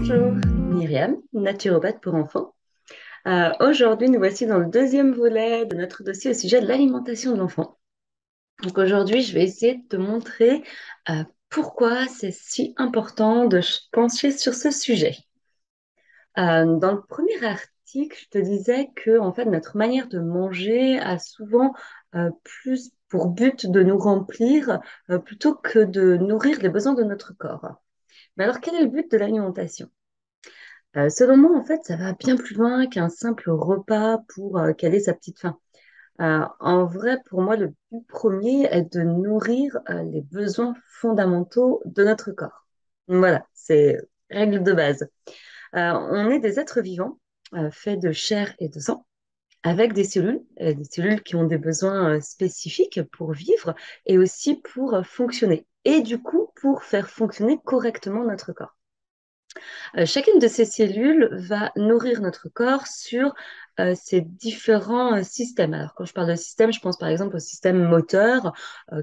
Bonjour, Myriam, naturopathe pour enfants. Aujourd'hui, nous voici dans le deuxième volet de notre dossier au sujet de l'alimentation de l'enfant. Donc aujourd'hui, je vais essayer de te montrer pourquoi c'est si important de pencher sur ce sujet. Dans le premier article, je te disais que en fait, notre manière de manger a souvent plus pour but de nous remplir plutôt que de nourrir les besoins de notre corps. Mais alors, quel est le but de l'alimentation? Selon moi, en fait, ça va bien plus loin qu'un simple repas pour caler sa petite faim. En vrai, pour moi, le but premier est de nourrir les besoins fondamentaux de notre corps. Voilà, c'est règle de base. On est des êtres vivants, faits de chair et de sang, avec des cellules qui ont des besoins spécifiques pour vivre et aussi pour fonctionner. Et du coup, pour faire fonctionner correctement notre corps. Chacune de ces cellules va nourrir notre corps sur ces différents systèmes. Alors, quand je parle de système, je pense par exemple au système moteur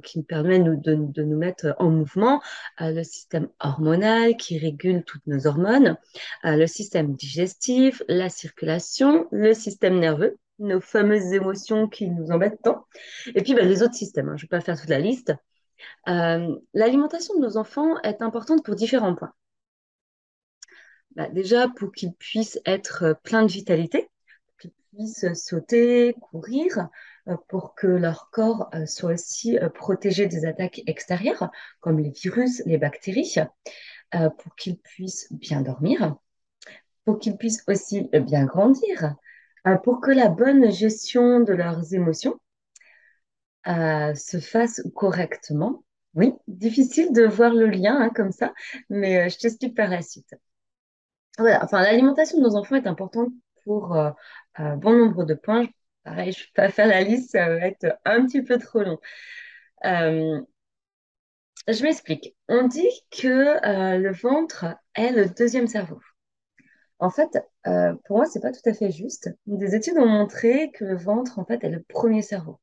qui nous permet de nous mettre en mouvement, le système hormonal qui régule toutes nos hormones, le système digestif, la circulation, le système nerveux, nos fameuses émotions qui nous embêtent tant, et puis les autres systèmes. Je ne vais pas faire toute la liste. L'alimentation de nos enfants est importante pour différents points. Déjà, pour qu'ils puissent être pleins de vitalité, qu'ils puissent sauter, courir, pour que leur corps soit aussi protégé des attaques extérieures, comme les virus, les bactéries, pour qu'ils puissent bien dormir, pour qu'ils puissent aussi bien grandir, pour que la bonne gestion de leurs émotions se fasse correctement. Oui, difficile de voir le lien comme ça, mais je t'explique par la suite. Voilà, enfin, l'alimentation de nos enfants est importante pour bon nombre de points. Pareil, je ne vais pas faire la liste, ça va être un petit peu trop long. Euh, je m'explique. On dit que le ventre est le deuxième cerveau. En fait, pour moi, c'est pas tout à fait juste. Des études ont montré que le ventre, en fait, est le premier cerveau,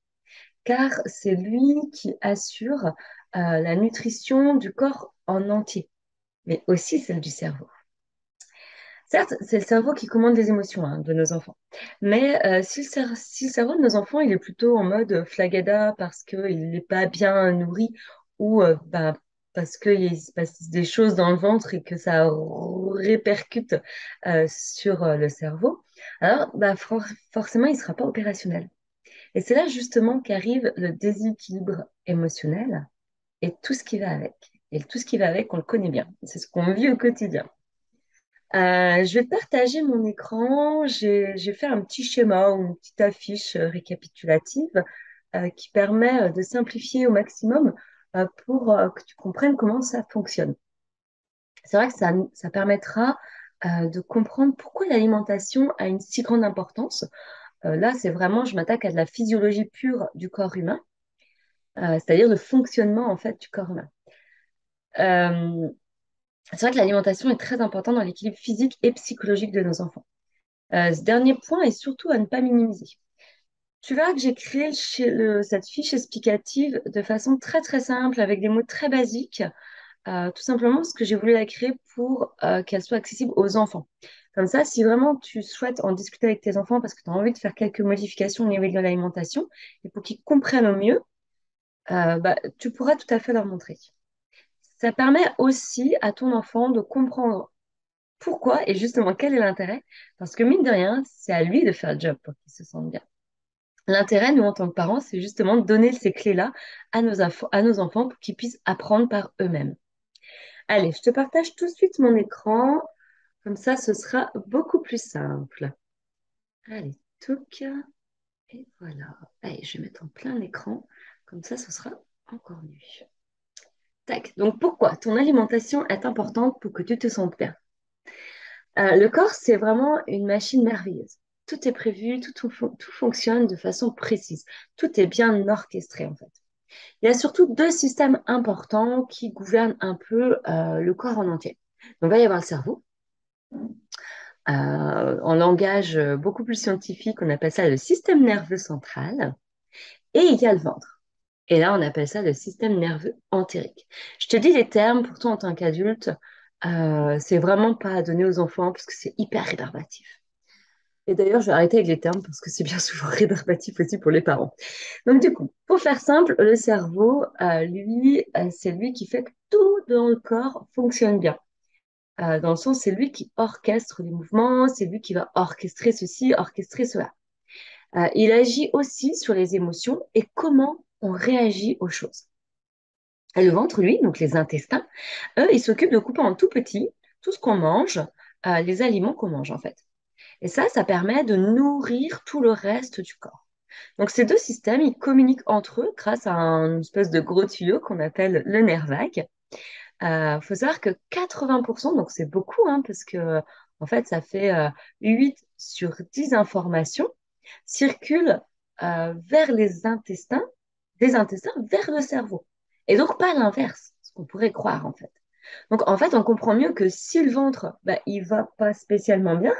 car c'est lui qui assure la nutrition du corps en entier, mais aussi celle du cerveau. Certes, c'est le cerveau qui commande les émotions de nos enfants. Mais si le cerveau de nos enfants il est plutôt en mode flagada parce qu'il n'est pas bien nourri ou parce qu'il se passe des choses dans le ventre et que ça répercute sur le cerveau, alors forcément il ne sera pas opérationnel. Et c'est là justement qu'arrive le déséquilibre émotionnel et tout ce qui va avec. Et tout ce qui va avec, on le connaît bien. C'est ce qu'on vit au quotidien. Je vais te partager mon écran. J'ai fait un petit schéma ou une petite affiche récapitulative qui permet de simplifier au maximum pour que tu comprennes comment ça fonctionne. C'est vrai que ça permettra de comprendre pourquoi l'alimentation a une si grande importance. Là, c'est vraiment, je m'attaque à de la physiologie pure du corps humain, c'est-à-dire le fonctionnement en fait du corps humain. Euh, c'est vrai que l'alimentation est très importante dans l'équilibre physique et psychologique de nos enfants. Ce dernier point est surtout à ne pas minimiser. Tu verras que j'ai créé cette fiche explicative de façon très très simple, avec des mots très basiques, tout simplement parce que j'ai voulu la créer pour qu'elle soit accessible aux enfants. Comme ça, si vraiment tu souhaites en discuter avec tes enfants parce que tu as envie de faire quelques modifications au niveau de l'alimentation, et pour qu'ils comprennent au mieux, tu pourras tout à fait leur montrer. Ça permet aussi à ton enfant de comprendre pourquoi et justement quel est l'intérêt, parce que mine de rien, c'est à lui de faire le job pour qu'il se sente bien. L'intérêt, nous, en tant que parents, c'est justement de donner ces clés-là à nos enfants pour qu'ils puissent apprendre par eux-mêmes. Allez, je te partage tout de suite mon écran. Comme ça, ce sera beaucoup plus simple. Allez, touc. Et voilà. Allez, je vais mettre en plein l'écran. Comme ça, ce sera encore mieux. Tac. Donc, pourquoi ton alimentation est importante pour que tu te sentes bien? Le corps, c'est vraiment une machine merveilleuse. Tout est prévu, tout fonctionne de façon précise. Tout est bien orchestré, en fait. Il y a surtout deux systèmes importants qui gouvernent un peu le corps en entier. Donc, il va y avoir le cerveau. En langage beaucoup plus scientifique, on appelle ça le système nerveux central. Et il y a le ventre. Et là, on appelle ça le système nerveux entérique. Je te dis les termes, pour toi, en tant qu'adulte, C'est vraiment pas à donner aux enfants parce que c'est hyper rébarbatif. Et d'ailleurs, je vais arrêter avec les termes parce que c'est bien souvent rébarbatif aussi pour les parents. Donc du coup, pour faire simple, le cerveau, lui, c'est lui qui fait que tout dans le corps fonctionne bien. Dans le sens, c'est lui qui orchestre les mouvements, c'est lui qui va orchestrer ceci, orchestrer cela. Il agit aussi sur les émotions et comment on réagit aux choses. Et le ventre, lui, donc les intestins, eux, ils s'occupent de couper en tout petit tout ce qu'on mange, les aliments qu'on mange en fait. Et ça permet de nourrir tout le reste du corps. Donc ces deux systèmes, ils communiquent entre eux grâce à un espèce de gros tuyau qu'on appelle le nerf vague. Faut savoir que 80%, donc c'est beaucoup, hein, parce que en fait ça fait 8 sur 10 informations, circulent vers les intestins, des intestins vers le cerveau. Et donc pas l'inverse, ce qu'on pourrait croire en fait. Donc en fait on comprend mieux que si le ventre, bah, il va pas spécialement bien,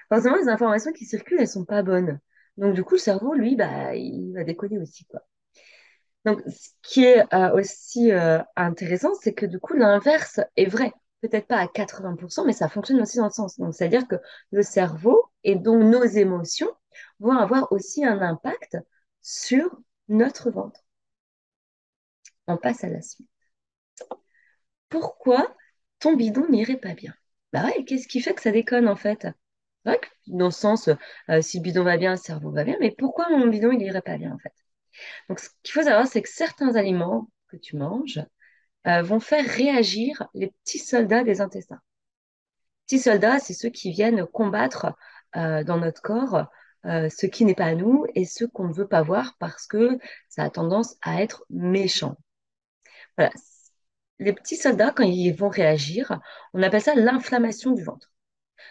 forcément les informations qui circulent, elles sont pas bonnes. Donc du coup le cerveau, lui, bah, il va déconner aussi, quoi. Donc, ce qui est aussi intéressant, c'est que du coup, l'inverse est vrai. Peut-être pas à 80%, mais ça fonctionne aussi dans le sens. Donc, c'est-à-dire que le cerveau et donc nos émotions vont avoir aussi un impact sur notre ventre. On passe à la suite. Pourquoi ton bidon n'irait pas bien? Bah ouais, qu'est-ce qui fait que ça déconne en fait? C'est vrai que dans le sens, si le bidon va bien, le cerveau va bien, mais pourquoi mon bidon il irait pas bien en fait? Donc, ce qu'il faut savoir, c'est que certains aliments que tu manges, vont faire réagir les petits soldats des intestins. Petits soldats, c'est ceux qui viennent combattre dans notre corps ce qui n'est pas à nous et ce qu'on ne veut pas voir parce que ça a tendance à être méchant. Voilà. Les petits soldats, quand ils vont réagir, on appelle ça l'inflammation du ventre.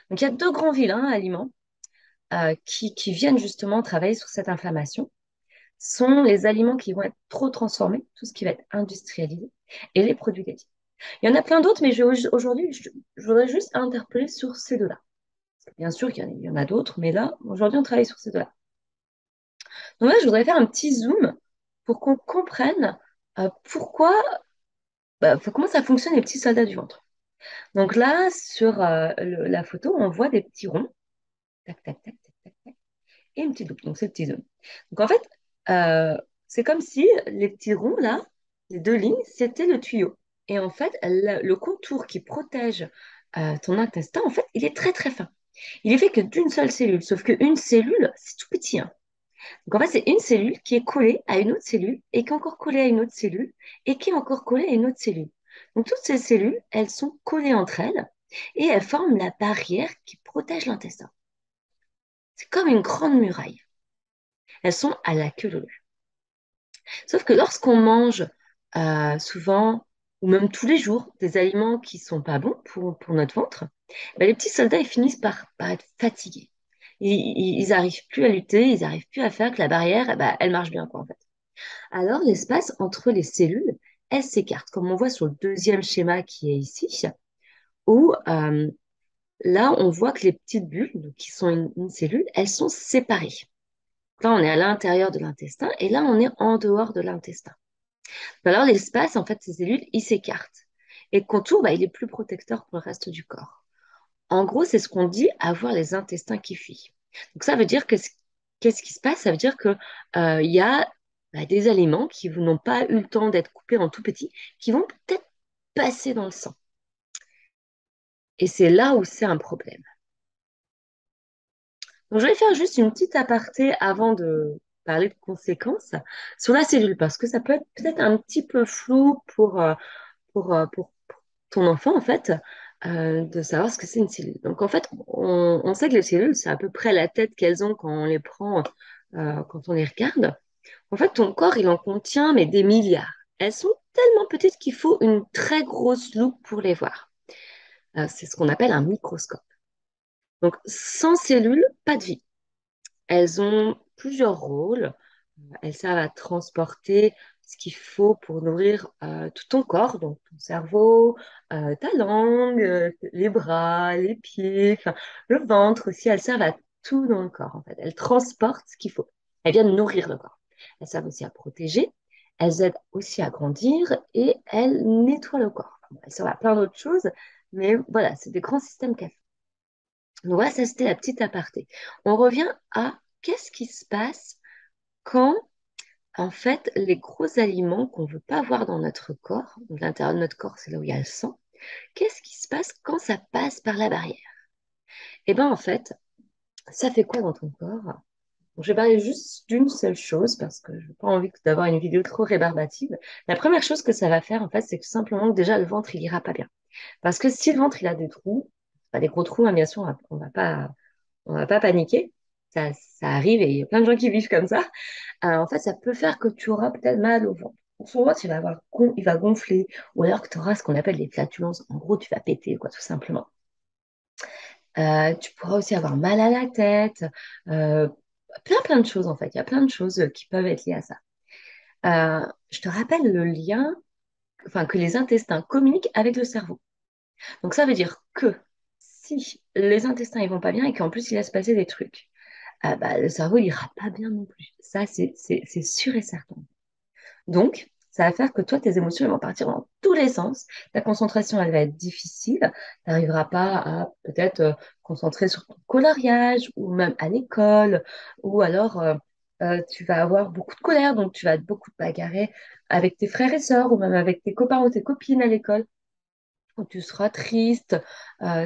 Donc il y a deux grands vilains aliments qui viennent justement travailler sur cette inflammation. Sont les aliments qui vont être trop transformés, tout ce qui va être industrialisé, et les produits laitiers. Il y en a plein d'autres, mais aujourd'hui, je voudrais juste interpeller sur ces deux-là. Bien sûr qu'il y en a d'autres, mais là, aujourd'hui, on travaille sur ces deux-là. Donc là, je voudrais faire un petit zoom pour qu'on comprenne pourquoi, comment ça fonctionne les petits soldats du ventre. Donc là, sur la photo, on voit des petits ronds, tac, tac, tac, tac, tac, tac, et une petite loupe. Donc c'est le petit zoom. Donc en fait, euh, c'est comme si les petits ronds là, les deux lignes, c'était le tuyau. Et en fait, le contour qui protège ton intestin, en fait, il est très très fin. Il est fait que d'une seule cellule, sauf qu'une cellule, c'est tout petit, hein. Donc en fait, c'est une cellule qui est collée à une autre cellule, et qui est encore collée à une autre cellule, et qui est encore collée à une autre cellule. Donc toutes ces cellules, elles sont collées entre elles, et elles forment la barrière qui protège l'intestin. C'est comme une grande muraille. Elles sont à la queue leu. Sauf que lorsqu'on mange souvent, ou même tous les jours, des aliments qui sont pas bons pour notre ventre, ben, les petits soldats, ils finissent par être fatigués. Ils n'arrivent plus à lutter, ils n'arrivent plus à faire que la barrière, eh ben, elle marche bien, quoi, en fait. Alors, l'espace entre les cellules, elle s'écarte, comme on voit sur le deuxième schéma qui est ici, où là, on voit que les petites bulles, donc, qui sont une cellule, elles sont séparées. Là, on est à l'intérieur de l'intestin et là, on est en dehors de l'intestin. Alors, l'espace, en fait, ces cellules, il s'écarte. Et le contour, bah, il est plus protecteur pour le reste du corps. En gros, c'est ce qu'on dit avoir les intestins qui fuient. Donc, ça veut dire que qu'est-ce qui se passe? Ça veut dire que il y a des aliments qui n'ont pas eu le temps d'être coupés en tout petit, qui vont peut-être passer dans le sang. Et c'est là où c'est un problème. Donc, je vais faire juste une petite aparté avant de parler de conséquences sur la cellule, parce que ça peut être peut-être un petit peu flou pour ton enfant, en fait, de savoir ce que c'est une cellule. Donc, en fait, on sait que les cellules, c'est à peu près la tête qu'elles ont quand on les prend, quand on les regarde. En fait, ton corps, il en contient, mais des milliards. Elles sont tellement petites qu'il faut une très grosse loupe pour les voir. C'est ce qu'on appelle un microscope. Donc, sans cellules, pas de vie. Elles ont plusieurs rôles. Elles servent à transporter ce qu'il faut pour nourrir tout ton corps, donc ton cerveau, ta langue, les bras, les pieds, enfin, le ventre aussi. Elles servent à tout dans le corps, en fait. Elles transportent ce qu'il faut. Elles viennent nourrir le corps. Elles servent aussi à protéger. Elles aident aussi à grandir et elles nettoient le corps. Enfin, elles servent à plein d'autres choses, Mais voilà, c'est des grands systèmes café. Donc voilà, ça c'était la petite aparté. On revient à qu'est-ce qui se passe quand, en fait, les gros aliments qu'on ne veut pas voir dans notre corps, donc l'intérieur de notre corps, c'est là où il y a le sang, qu'est-ce qui se passe quand ça passe par la barrière? Eh bien, en fait, ça fait quoi dans ton corps? Donc, je vais parler juste d'une seule chose parce que je n'ai pas envie d'avoir une vidéo trop rébarbative. La première chose que ça va faire, en fait, c'est que simplement que déjà le ventre, il ira pas bien. Parce que si le ventre, il a des trous, pas des gros trous, hein, bien sûr, on va pas paniquer. Ça arrive et il y a plein de gens qui vivent comme ça. En fait, ça peut faire que tu auras peut-être mal au ventre. Donc, son ventre, il va gonfler ou alors que tu auras ce qu'on appelle des flatulences. En gros, tu vas péter, quoi, tout simplement. Tu pourras aussi avoir mal à la tête, euh, plein de choses en fait. Il y a plein de choses qui peuvent être liées à ça. Je te rappelle le lien, enfin que les intestins communiquent avec le cerveau. Donc ça veut dire que si les intestins ils vont pas bien et qu'en plus il va se passer des trucs, bah, le cerveau il ira pas bien non plus. Ça c'est sûr et certain. Donc, ça va faire que toi, tes émotions elles vont partir dans tous les sens. Ta concentration, elle va être difficile. Tu n'arriveras pas à peut-être concentrer sur ton coloriage ou même à l'école. Ou alors, tu vas avoir beaucoup de colère, donc tu vas beaucoup te bagarrer avec tes frères et sœurs ou même avec tes copains ou tes copines à l'école. Quand tu seras triste,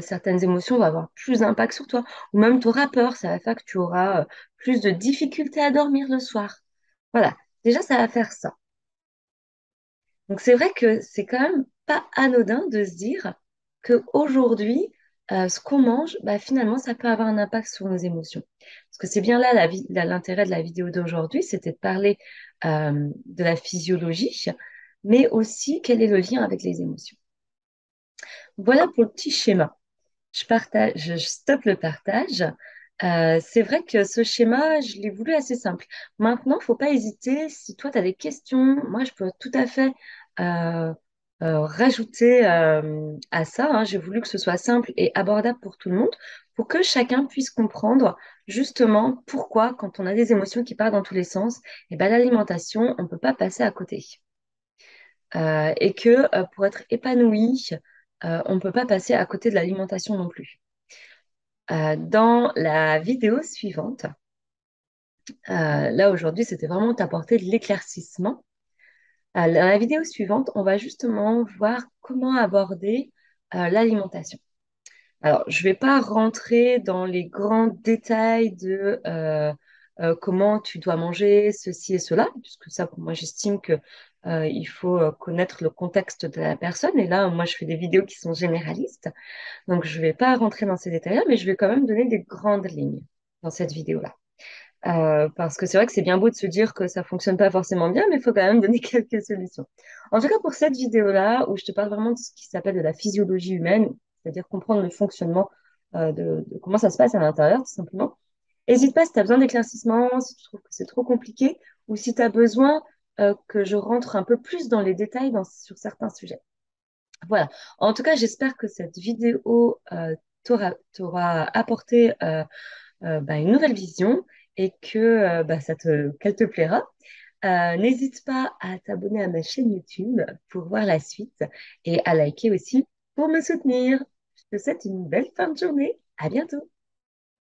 certaines émotions vont avoir plus d'impact sur toi. Ou même tu auras peur, ça va faire que tu auras plus de difficultés à dormir le soir. Voilà, déjà, ça va faire ça. Donc c'est vrai que c'est quand même pas anodin de se dire qu'aujourd'hui, ce qu'on mange, bah, finalement, ça peut avoir un impact sur nos émotions. Parce que c'est bien là l'intérêt de la vidéo d'aujourd'hui, c'était de parler de la physiologie, mais aussi quel est le lien avec les émotions. Voilà pour le petit schéma. Je stoppe le partage. C'est vrai que ce schéma, je l'ai voulu assez simple. Maintenant, faut pas hésiter. Si toi, tu as des questions, moi, je peux tout à fait euh, rajouter à ça, hein. J'ai voulu que ce soit simple et abordable pour tout le monde, pour que chacun puisse comprendre justement pourquoi, quand on a des émotions qui partent dans tous les sens, et ben, l'alimentation, on ne peut pas passer à côté. Et que pour être épanoui, on ne peut pas passer à côté de l'alimentation non plus. Dans la vidéo suivante, là aujourd'hui, c'était vraiment t'apporter de l'éclaircissement. Dans la vidéo suivante, on va justement voir comment aborder l'alimentation. Alors, je ne vais pas rentrer dans les grands détails de comment tu dois manger ceci et cela, puisque ça, pour moi, j'estime que il faut connaître le contexte de la personne. Et là, moi, je fais des vidéos qui sont généralistes. Donc, je ne vais pas rentrer dans ces détails-là, mais je vais quand même donner des grandes lignes dans cette vidéo-là. Parce que c'est vrai que c'est bien beau de se dire que ça fonctionne pas forcément bien, mais il faut quand même donner quelques solutions. En tout cas, pour cette vidéo-là, où je te parle vraiment de ce qui s'appelle de la physiologie humaine, c'est-à-dire comprendre le fonctionnement de comment ça se passe à l'intérieur, tout simplement. N'hésite pas si tu as besoin d'éclaircissement, si tu trouves que c'est trop compliqué, ou si tu as besoin que je rentre un peu plus dans les détails sur certains sujets. Voilà. En tout cas, j'espère que cette vidéo t'aura apporté bah, une nouvelle vision et que bah, qu'elle te plaira. N'hésite pas à t'abonner à ma chaîne YouTube pour voir la suite et à liker aussi pour me soutenir. Je te souhaite une belle fin de journée. À bientôt.